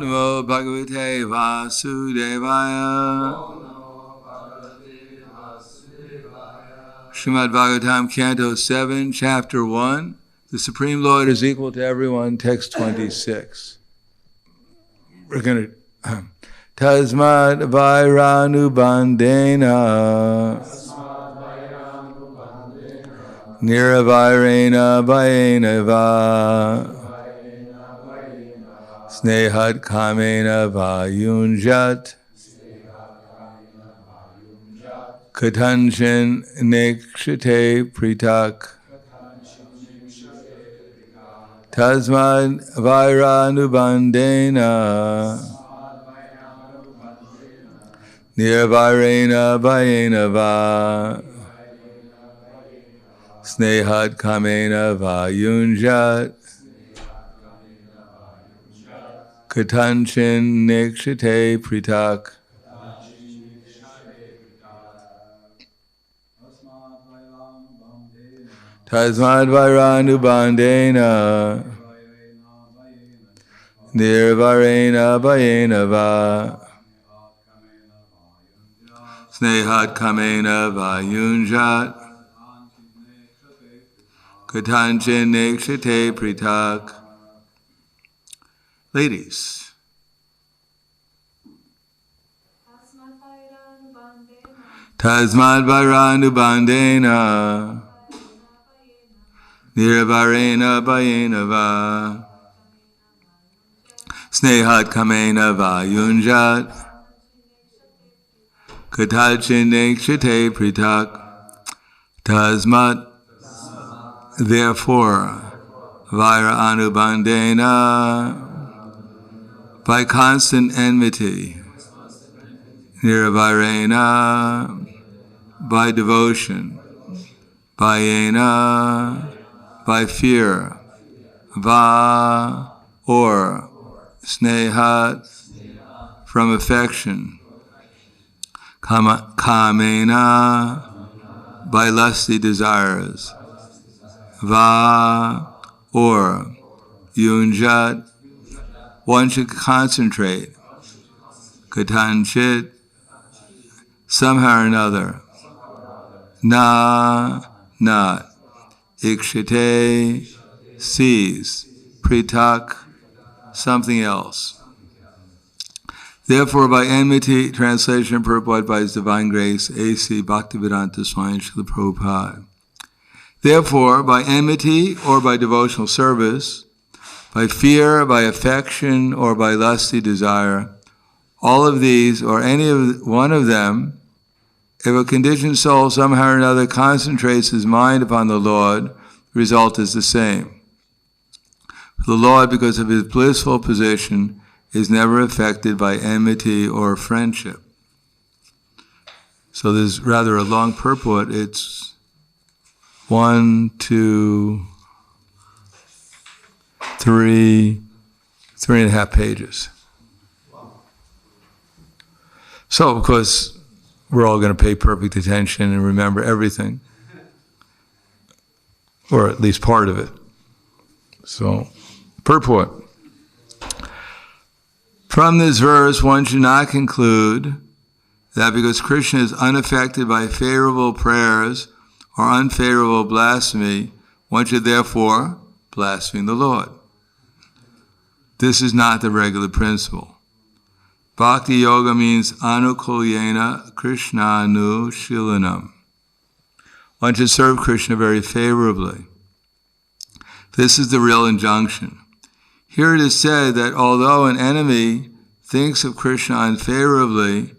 Namo Bhagavate Vasudevaya. Srimad Bhagavatam, Canto 7, Chapter 1. The Supreme Lord is equal to everyone, text 26. We're going to... Tasmad Vairānubandena Niravairena Vayenava Snehat Kamena Vayunjat Katanchan Nekshate Pritak Tasmad Vairānubandena Nirvairena Vayenava Snehat Kamena Vayunjat Katanchan Nekshate Pritak. Tasmad Vairānubandena Nirvairena Vayenava Snehat Kamena Vayunjat Katanchan Nekshate Pritak. Ladies. Tasmad Vairānubandena Nirvarena Vayenava Snehat Kamena Vayunjat Katanchan Nekshate Pritak. Tasmat, therefore, Vairānubandena, by constant enmity, Nirvairena, by devotion, Vayena, by fear, Va, or Snehat, from affection, Kamena, by lusty desires, Va, or Yunjat, one should concentrate, Katanchit, somehow or another, Na, not, Ikshate, sees, Pritak, something else. Therefore, by enmity, translation and purport by His Divine Grace, A.C. Bhaktivedanta Swami Srila Prabhupada. Therefore, by enmity or by devotional service, by fear, by affection, or by lusty desire, all of these, or one of them, if a conditioned soul somehow or another concentrates his mind upon the Lord, the result is the same. The Lord, because of His blissful position, is never affected by enmity or friendship. So there's rather a long purport. It's 1, 2, 3, 3.5 pages. So, of course, we're all going to pay perfect attention and remember everything, or at least part of it. So, purport. From this verse, one should not conclude that because Krishna is unaffected by favorable prayers or unfavorable blasphemy, one should therefore blaspheme the Lord. This is not the regular principle. Bhakti Yoga means anukulyena krishnanu shilanam. One should serve Krishna very favorably. This is the real injunction. Here it is said that although an enemy thinks of Krishna unfavorably,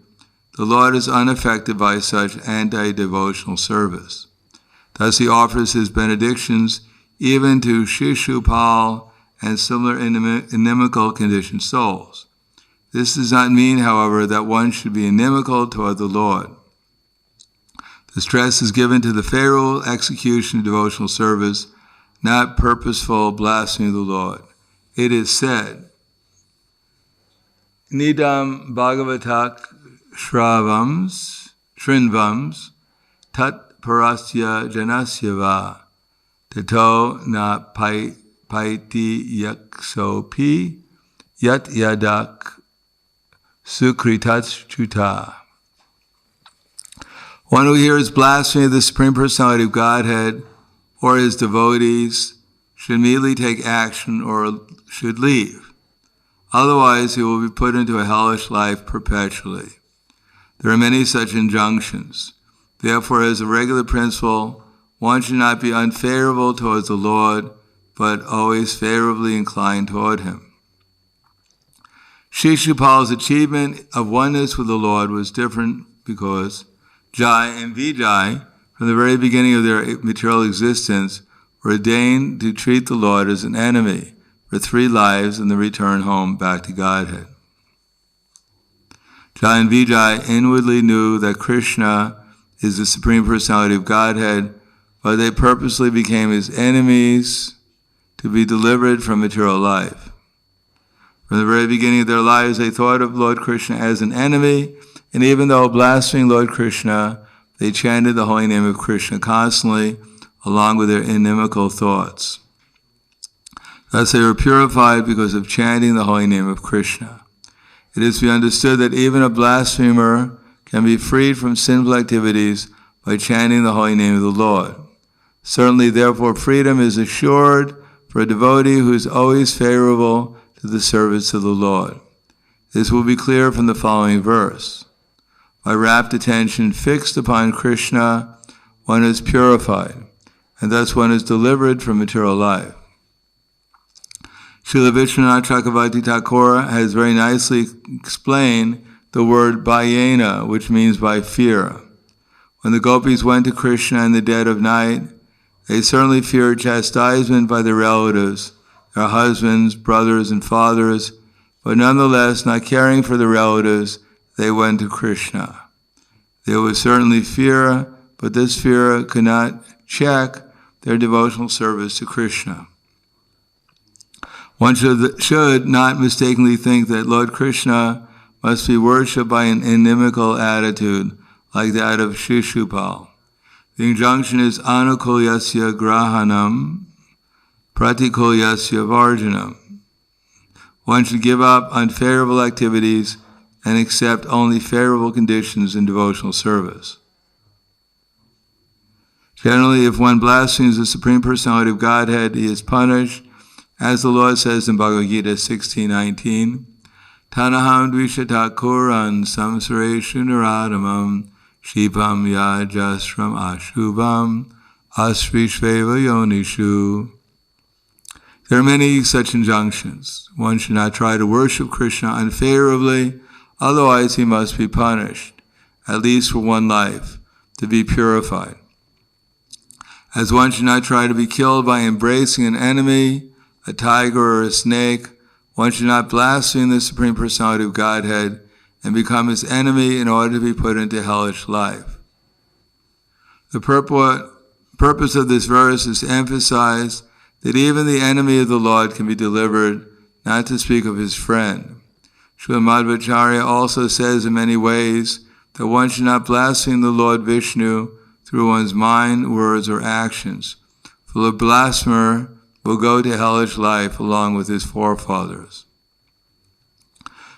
the Lord is unaffected by such anti-devotional service. Thus He offers His benedictions even to Shishupal and similar inimical conditioned souls. This does not mean, however, that one should be inimical toward the Lord. The stress is given to the favorable execution of devotional service, not purposeful blasphemy of the Lord. It is said, Nidam Bhagavatak Shrinvams Tat Parasya Janasya Va Tato Na Paiti Yaksopi yat yadak sukritatchuta. One who hears blasphemy of the Supreme Personality of Godhead or his devotees should immediately take action or should leave. Otherwise, he will be put into a hellish life perpetually. There are many such injunctions. Therefore, as a regular principle, one should not be unfavorable towards the Lord, but always favorably inclined toward him. Shishupal's achievement of oneness with the Lord was different because Jai and Vijay, from the very beginning of their material existence, were ordained to treat the Lord as an enemy for 3 lives and the return home back to Godhead. Jai and Vijay inwardly knew that Krishna is the Supreme Personality of Godhead, but they purposely became his enemies to be delivered from material life. From the very beginning of their lives, they thought of Lord Krishna as an enemy, and even though blaspheming Lord Krishna, they chanted the holy name of Krishna constantly, along with their inimical thoughts. Thus they were purified because of chanting the holy name of Krishna. It is to be understood that even a blasphemer can be freed from sinful activities by chanting the holy name of the Lord. Certainly, therefore, freedom is assured for a devotee who is always favorable to the service of the Lord. This will be clear from the following verse. By rapt attention fixed upon Krishna, one is purified, and thus one is delivered from material life. Srila Vishwanath Chakravarti Thakur has very nicely explained the word bhayena, which means by fear. When the gopis went to Krishna in the dead of night, they certainly feared chastisement by their relatives, their husbands, brothers, and fathers, but nonetheless, not caring for the relatives, they went to Krishna. There was certainly fear, but this fear could not check their devotional service to Krishna. One should not mistakenly think that Lord Krishna must be worshipped by an inimical attitude like that of Shishupal. The injunction is anukulyasya grahanam, pratikulyasya varjanam. One should give up unfavorable activities and accept only favorable conditions in devotional service. Generally, if one blasphemes the Supreme Personality of Godhead, he is punished, as the Lord says in Bhagavad Gita 16:19, Tanaham dvishatakuran samsareshu naradamam shipam yajasram ashubam asrishveva yonishu. There are many such injunctions. One should not try to worship Krishna unfavorably, otherwise he must be punished, at least for one life, to be purified. As one should not try to be killed by embracing an enemy, a tiger or a snake, one should not blaspheme the Supreme Personality of Godhead and become his enemy in order to be put into hellish life. The purpose of this verse is to emphasize that even the enemy of the Lord can be delivered, not to speak of his friend. Srila Madhvacharya also says in many ways that one should not blaspheme the Lord Vishnu through one's mind, words, or actions, for the blasphemer will go to hellish life along with his forefathers.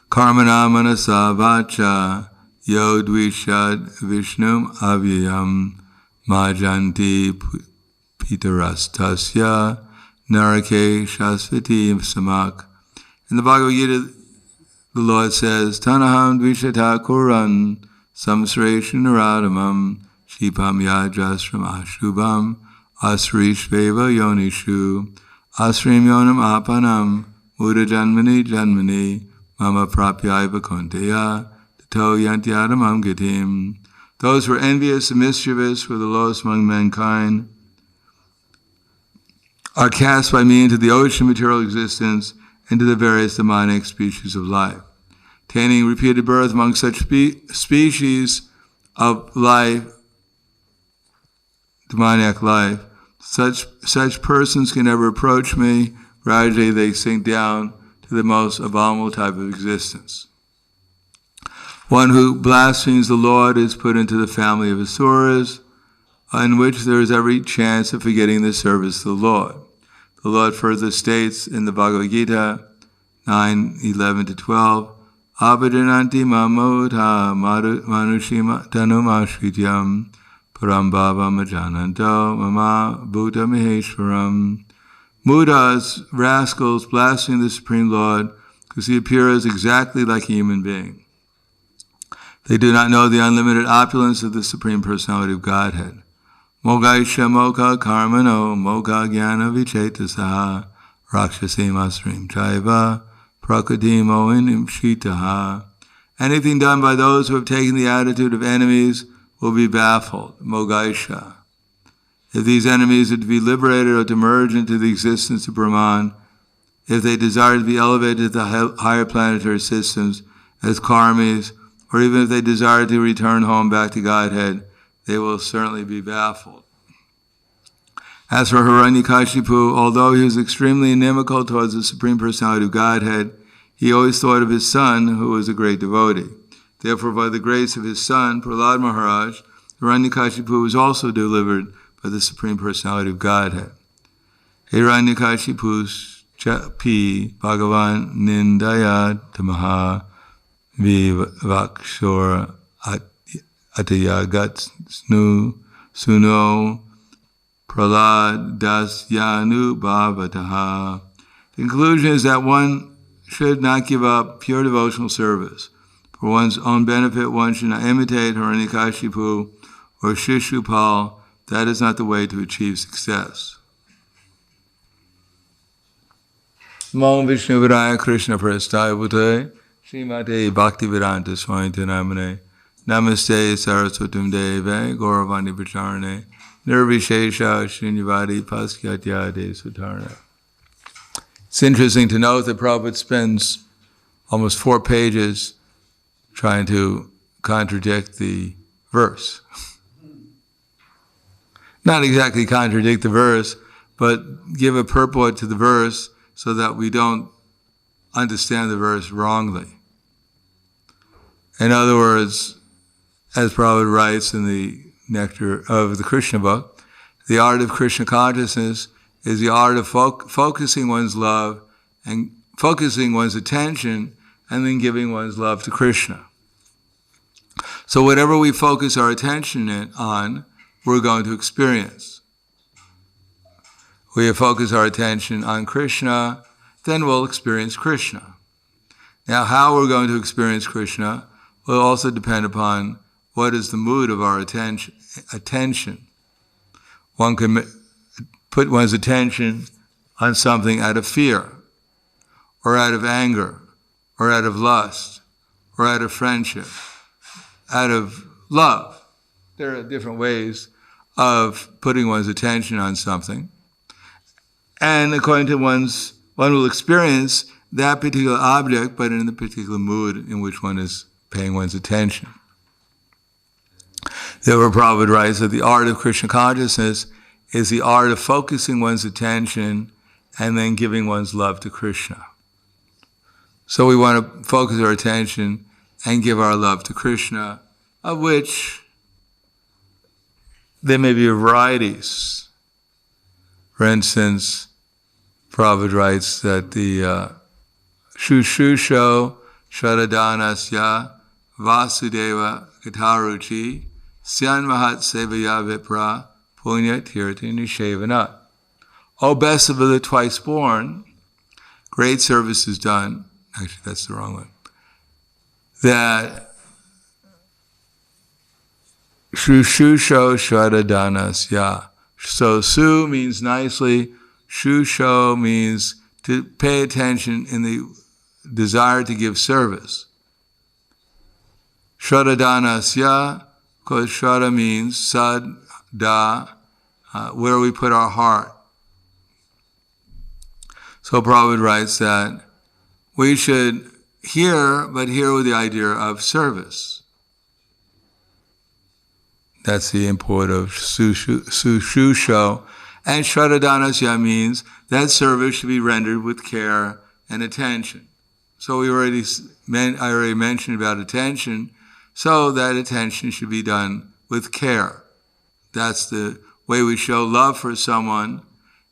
Karmana manasa vacha yo dvishad vishnum avyayam majanti pitarastasya narake shasvati samak. In the Bhagavad Gita, the Lord says, Tanaham dvishata kuran samsreshu naradamam shipam yajasram ashubam asrishveva yonishu asrim yonam apanam muda janmani mama prapyaiva konteya tato yantyadamam gitim. Those who are envious and mischievous were the lowest among mankind are cast by me into the ocean of material existence, into the various demonic species of life. Attaining repeated birth among such species of life, demoniac life, such persons can never approach me. Gradually they sink down to the most abominable type of existence. One who blasphemes the Lord is put into the family of Asuras, in which there is every chance of forgetting the service of the Lord. The Lord further states in the Bhagavad Gita 9:11-12. Abhidananti mamodha manushima tanumashrityam parambhava majananto mama bhuta maheshwaram. Mudas, rascals, blaspheme the Supreme Lord because he appears exactly like a human being. They do not know the unlimited opulence of the Supreme Personality of Godhead. Mogaisha moka karmano moka jnana vicetasaha rakshasim asrim chaiva prakadimo inimshitaha. Anything done by those who have taken the attitude of enemies will be baffled. Mogaisha. If these enemies are to be liberated or to merge into the existence of Brahman, if they desire to be elevated to the higher planetary systems as karmis, or even if they desire to return home back to Godhead, they will certainly be baffled. As for Hiranyakashipu, although he was extremely inimical towards the Supreme Personality of Godhead, he always thought of his son, who was a great devotee. Therefore, by the grace of his son, Prahlad Maharaj, Hiranyakashipu was also delivered by the Supreme Personality of Godhead. Hiranyakashipu's pi Bhagavan nindaya tamaha vivakshora atayagat suno Prahlad dasyanu bhavataha. The conclusion is that one should not give up pure devotional service. For one's own benefit, one should not imitate Hiranyakashipu or Shishupal. That is not the way to achieve success. Namo Vishnu Vidaya Krishna Prastaya Bhutale Srimate Bhaktivedanta Swami Namane Namaste Saraswatam Deve Gauravani Pacharane Nirvishesha Srinivadi Paskatya De Sutarna. It's interesting to note that Prabhupada spends almost 4 pages trying to contradict the verse. Not exactly contradict the verse, but give a purport to the verse so that we don't understand the verse wrongly. In other words, as Prabhupada writes in the Nectar of the Krishna book, the art of Krishna consciousness is the art of focusing one's love and focusing one's attention and then giving one's love to Krishna. So whatever we focus our attention on, we're going to experience. We focus our attention on Krishna, then we'll experience Krishna. Now, how we're going to experience Krishna will also depend upon what is the mood of our attention. One can put one's attention on something out of fear, or out of anger, or out of lust, or out of friendship, out of love. There are different ways of putting one's attention on something. And according to one will experience that particular object, but in the particular mood in which one is paying one's attention. Therefore, Prabhupada writes that the art of Krishna consciousness is the art of focusing one's attention and then giving one's love to Krishna. So we want to focus our attention and give our love to Krishna, of which there may be varieties. For instance, Prabhupada writes that the Shushusho Shradanasya Vasudeva Kataruchi Syan Mahat Sevaya Vipra Punya Tirti Nishevana. O best of the twice born, great service is done. Actually, that's the wrong one. That Shushusho Shradanasya. So Su means nicely, Shusho means to pay attention in the desire to give service. Shradanasya, because Shraddha means sad, da, where we put our heart. So Prabhupada writes that we should hear, but hear with the idea of service. That's the import of Sushusho. And Shradanasya means that service should be rendered with care and attention. So I already mentioned about attention, so that attention should be done with care. That's the way we show love for someone,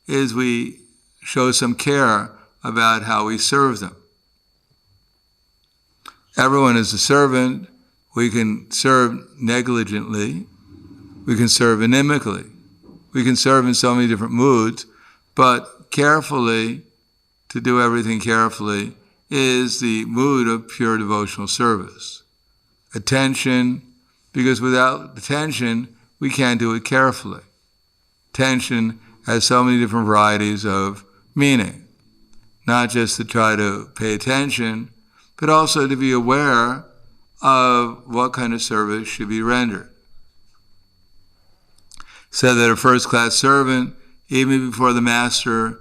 is we show some care about how we serve them. Everyone is a servant. We can serve negligently. We can serve inimically. We can serve in so many different moods, but carefully, to do everything carefully, is the mood of pure devotional service. Attention, because without attention, we can't do it carefully. Attention has so many different varieties of meaning. Not just to try to pay attention, but also to be aware of what kind of service should be rendered. Said that a first-class servant, even before the master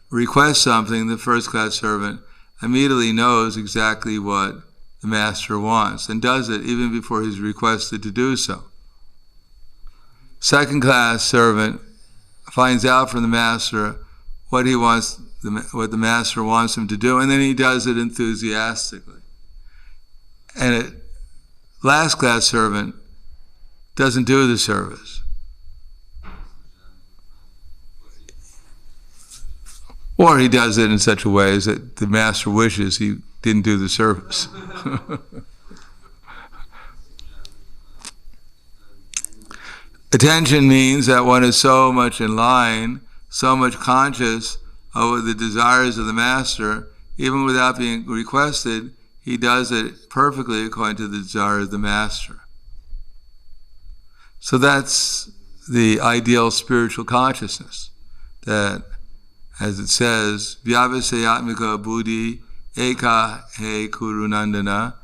requests something, the first-class servant immediately knows exactly what the master wants and does it even before he's requested to do so. Second-class servant finds out from the master what he wants, what the master wants him to do, and then he does it enthusiastically. And a last-class servant doesn't do the service. Or he does it in such a way as that the master wishes he didn't do the service. Attention means that one is so much in line, so much conscious of the desires of the master, even without being requested, he does it perfectly according to the desire of the master. So that's the ideal spiritual consciousness, that, as it says, Vyavasayatmika buddhi eka he kurunandana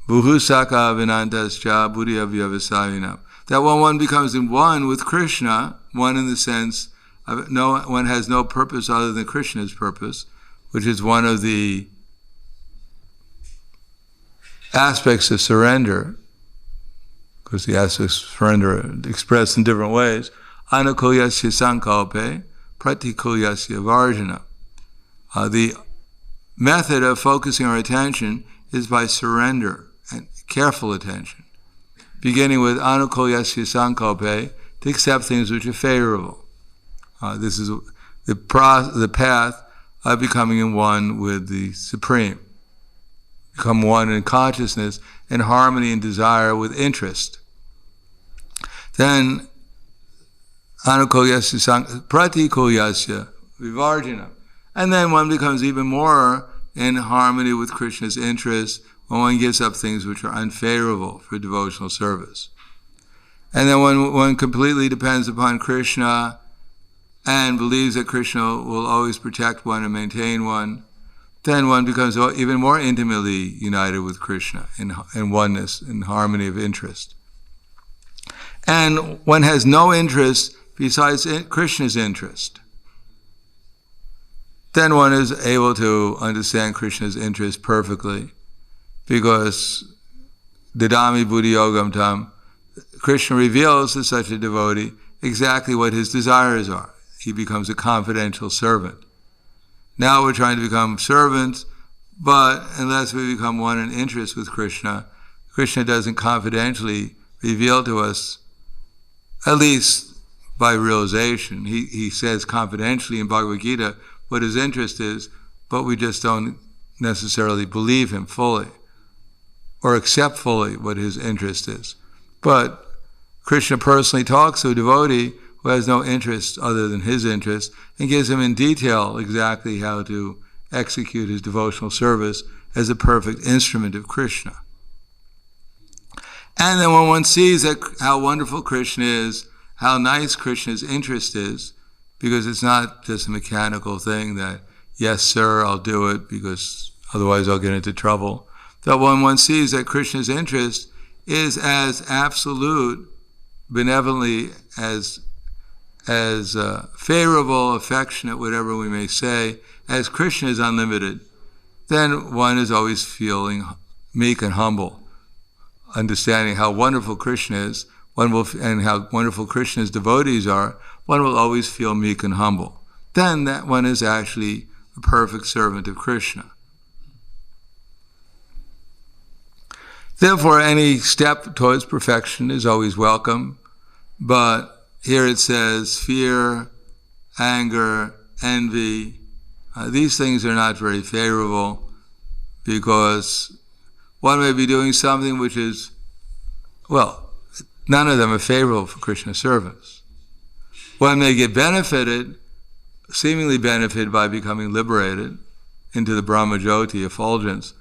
buhusaka vinantascha buddhi avyavasayinam. That when one becomes in one with Krishna, one in the sense of one has no purpose other than Krishna's purpose, which is one of the aspects of surrender, because the aspects of surrender are expressed in different ways. Anukulyasya sankalpe, pratikulyasya varjana. The method of focusing our attention is by surrender and careful attention, beginning with anukulyasya sankalpe, to accept things which are favorable. This is the path of becoming in one with the Supreme. Become one in consciousness, in harmony and desire with interest. Then anukulyasya pratikulyasya vivarjana. And then one becomes even more in harmony with Krishna's interest when one gives up things which are unfavorable for devotional service. And then when one completely depends upon Krishna and believes that Krishna will always protect one and maintain one, then one becomes even more intimately united with Krishna in oneness, in harmony of interest. And one has no interest besides Krishna's interest. Then one is able to understand Krishna's interest perfectly, because Didami Buddhi Yogam Tam, Krishna reveals to such a devotee exactly what his desires are. He becomes a confidential servant. Now we're trying to become servants, but unless we become one in interest with Krishna, Krishna doesn't confidentially reveal to us, at least by realization. He says confidentially in Bhagavad Gita what his interest is, but we just don't necessarily believe him fully or accept fully what his interest is. But Krishna personally talks to a devotee who has no interest other than his interest and gives him in detail exactly how to execute his devotional service as a perfect instrument of Krishna. And then when one sees how wonderful Krishna is, how nice Krishna's interest is, because it's not just a mechanical thing that, yes, sir, I'll do it because otherwise I'll get into trouble. That when one sees that Krishna's interest is as absolute, benevolently, as favorable, affectionate, whatever we may say, as Krishna is unlimited, then one is always feeling meek and humble, understanding how wonderful Krishna is, and how wonderful Krishna's devotees are, one will always feel meek and humble. Then that one is actually a perfect servant of Krishna. Therefore, any step towards perfection is always welcome, but here it says fear, anger, envy, these things are not very favorable, because One may be doing something which is, well, none of them are favorable for Krishna service. One may get benefited, seemingly benefited by becoming liberated into the Brahma Jyoti effulgence.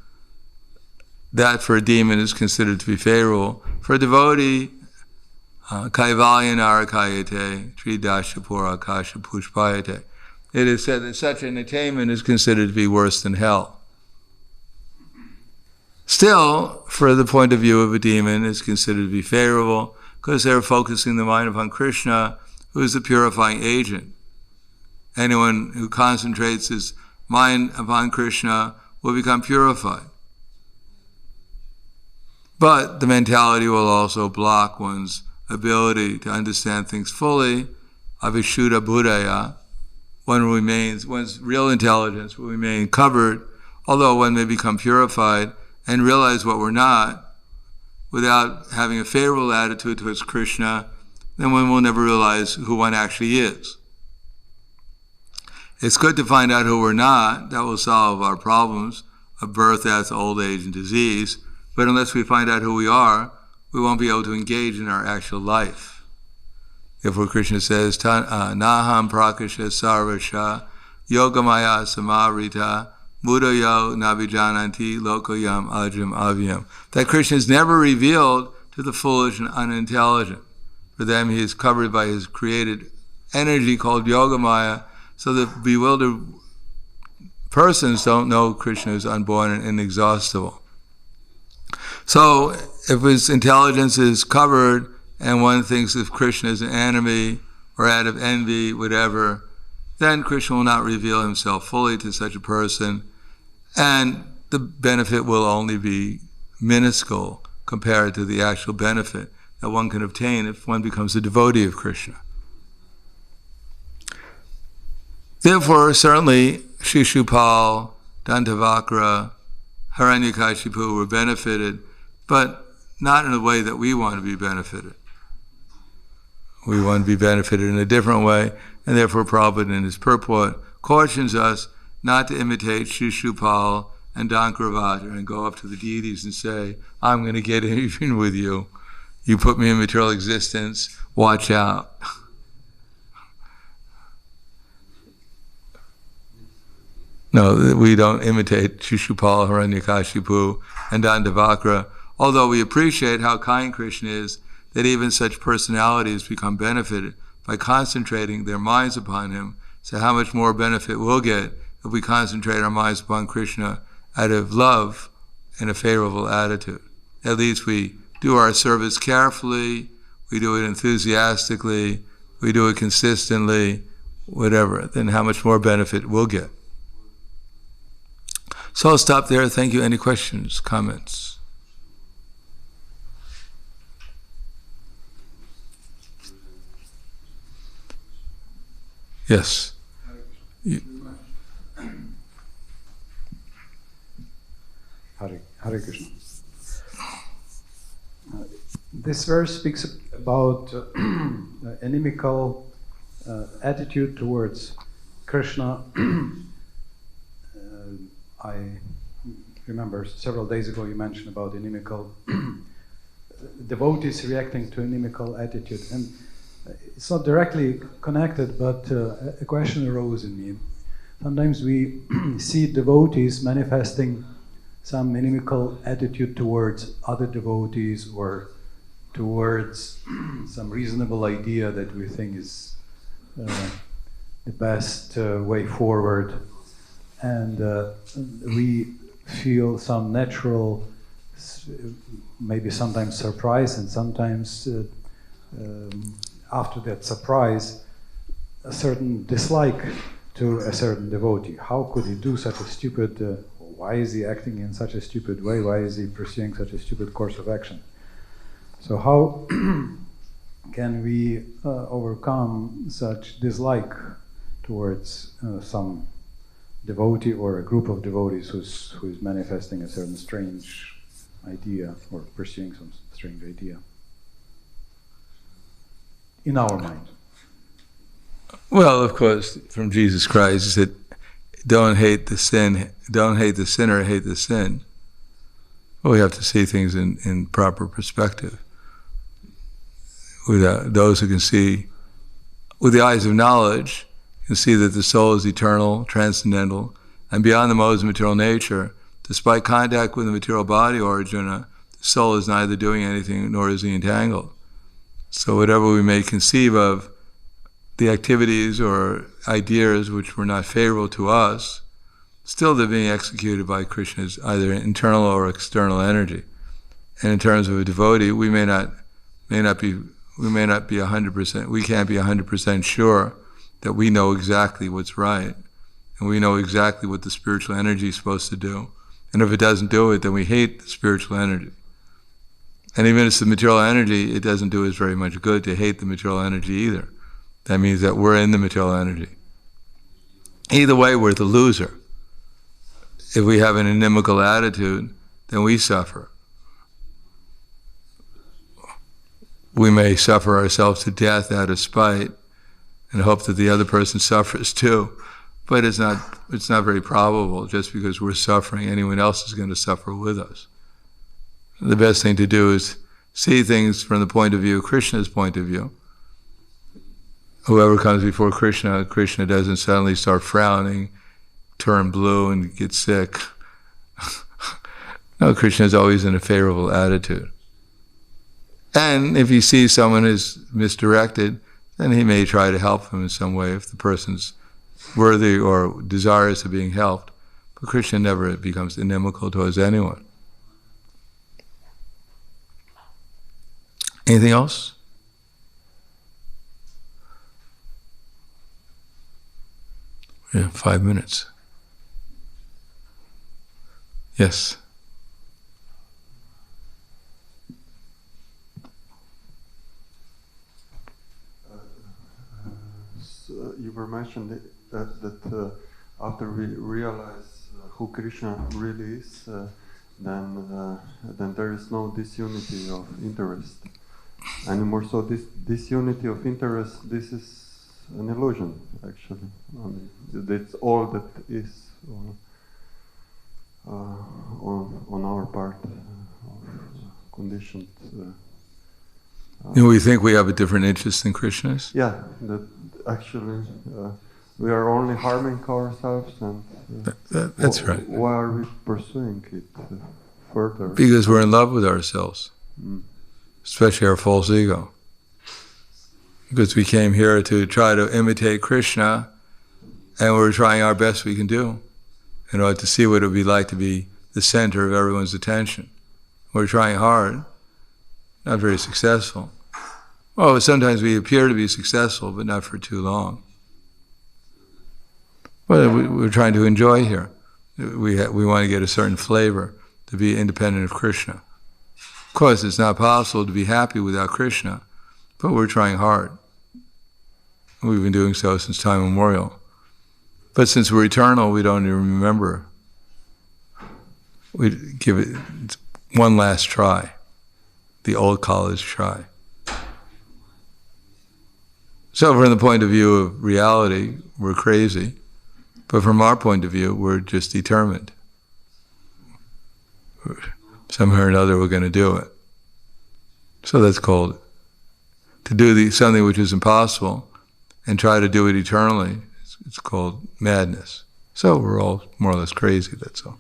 That for a demon is considered to be favorable. For a devotee, Kaivalya Narakayate, Tridashapura Akasha Pushpayate. It is said that such an attainment is considered to be worse than hell. Still, for the point of view of a demon, it's considered to be favorable because they're focusing the mind upon Krishna, who is the purifying agent. Anyone who concentrates his mind upon Krishna will become purified. But the mentality will also block one's ability to understand things fully. Avishuddha buddhaya, one's real intelligence will remain covered, although one may become purified and realize what we're not, without having a favorable attitude towards Krishna, then one will never realize who one actually is. It's good to find out who we're not. That will solve our problems of birth, death, old age, and disease. But unless we find out who we are, we won't be able to engage in our actual life. Therefore Krishna says, Naham prakasha sarvasha yogamaya samarita mudayo navijananti lokoyam ajam avyam. That Krishna is never revealed to the foolish and unintelligent. For them he is covered by his created energy called yogamaya, so that bewildered persons don't know Krishna is unborn and inexhaustible. So if his intelligence is covered and one thinks of Krishna as an enemy or out of envy, whatever, then Krishna will not reveal himself fully to such a person, and the benefit will only be minuscule compared to the actual benefit that one can obtain if one becomes a devotee of Krishna. Therefore, certainly, Shishupal, Dantavakra, Hiranyakashipu were benefited, but not in a way that we want to be benefited. We want to be benefited in a different way, and therefore Prabhupada in his purport cautions us not to imitate Shishupal and Dankravata and go up to the deities and say, I'm going to get even with you. You put me in material existence, watch out. No, we don't imitate Shishupal, Hiranyakashipu, and Dandavakra, although we appreciate how kind Krishna is, that even such personalities become benefited by concentrating their minds upon him. So how much more benefit we'll get if we concentrate our minds upon Krishna out of love and a favorable attitude. At least we do our service carefully, we do it enthusiastically, we do it consistently, whatever, then how much more benefit we'll get. So I'll stop there. Thank you. Any questions, comments? Yes. Hare Krishna. This verse speaks about inimical attitude towards Krishna. I remember several days ago you mentioned about inimical devotees reacting to inimical attitude, and it's not directly connected, but a question arose in me. Sometimes we see devotees manifesting some inimical attitude towards other devotees or towards some reasonable idea that we think is the best way forward. And we feel some natural, maybe sometimes surprise, and sometimes after that surprise, a certain dislike to a certain devotee. How could he do such a stupid, why is he acting in such a stupid way? Why is he pursuing such a stupid course of action? So how can we overcome such dislike towards some devotee or a group of devotees who is manifesting a certain strange idea or pursuing some strange idea in our mind? Well, of course, from Jesus Christ, he said, don't hate the sin, don't hate the sinner, hate the sin. Well, we have to see things in proper perspective. With those who can see, with the eyes of knowledge, can see that the soul is eternal, transcendental, and beyond the modes of material nature. Despite contact with the material body, or Arjuna, the soul is neither doing anything nor is he entangled. So whatever we may conceive of, the activities or ideas which were not favorable to us, still they're being executed by Krishna's either internal or external energy. And in terms of a devotee, we may not be 100%, we can't be 100% sure that we know exactly what's right, and we know exactly what the spiritual energy is supposed to do. And if it doesn't do it, then we hate the spiritual energy. And even if it's the material energy, it doesn't do us very much good to hate the material energy either. That means that we're in the material energy. Either way, we're the loser. If we have an inimical attitude, then we suffer. We may suffer ourselves to death out of spite and hope that the other person suffers too. But it's not very probable. Just because we're suffering, anyone else is going to suffer with us. The best thing to do is see things from the point of view, Krishna's point of view. Whoever comes before Krishna, Krishna doesn't suddenly start frowning, turn blue, and get sick. No, Krishna is always in a favorable attitude. And if he sees someone is misdirected, then he may try to help them in some way if the person's worthy or desirous of being helped. But Krishna never becomes inimical towards anyone. Anything else? Yeah, 5 minutes. Yes. So you were mentioned that after we realize who Krishna really is, then there is no disunity of interest anymore. So this disunity of interest, this is an illusion, actually. I mean, that's all that is on our part, conditioned. We think we have a different interest than Krishna's? Yeah, that actually we are only harming ourselves, and that's right. Why are we pursuing it further? Because we're in love with ourselves, especially our false ego. Because we came here to try to imitate Krishna, and we're trying our best we can do in order to see what it would be like to be the center of everyone's attention. We're trying hard, not very successful. Well, sometimes we appear to be successful, but not for too long. Well, we're trying to enjoy here. We want to get a certain flavor, to be independent of Krishna. Of course, it's not possible to be happy without Krishna, but we're trying hard. We've been doing so since time immemorial. But since we're eternal, we don't even remember. We give it one last try, the old college try. So from the point of view of reality, we're crazy. But from our point of view, we're just determined. Somehow or another, we're going to do it. So that's called, to do something which is impossible and try to do it eternally, it's called madness. So we're all more or less crazy, that's all.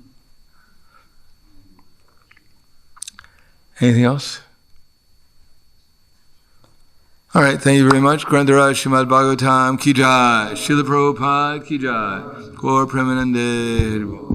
Anything else? All right, thank you very much. Grantaraj Srimad Bhagavatam Ki Jai, Srila Prabhupada Ki Jai, Gaur Premanande.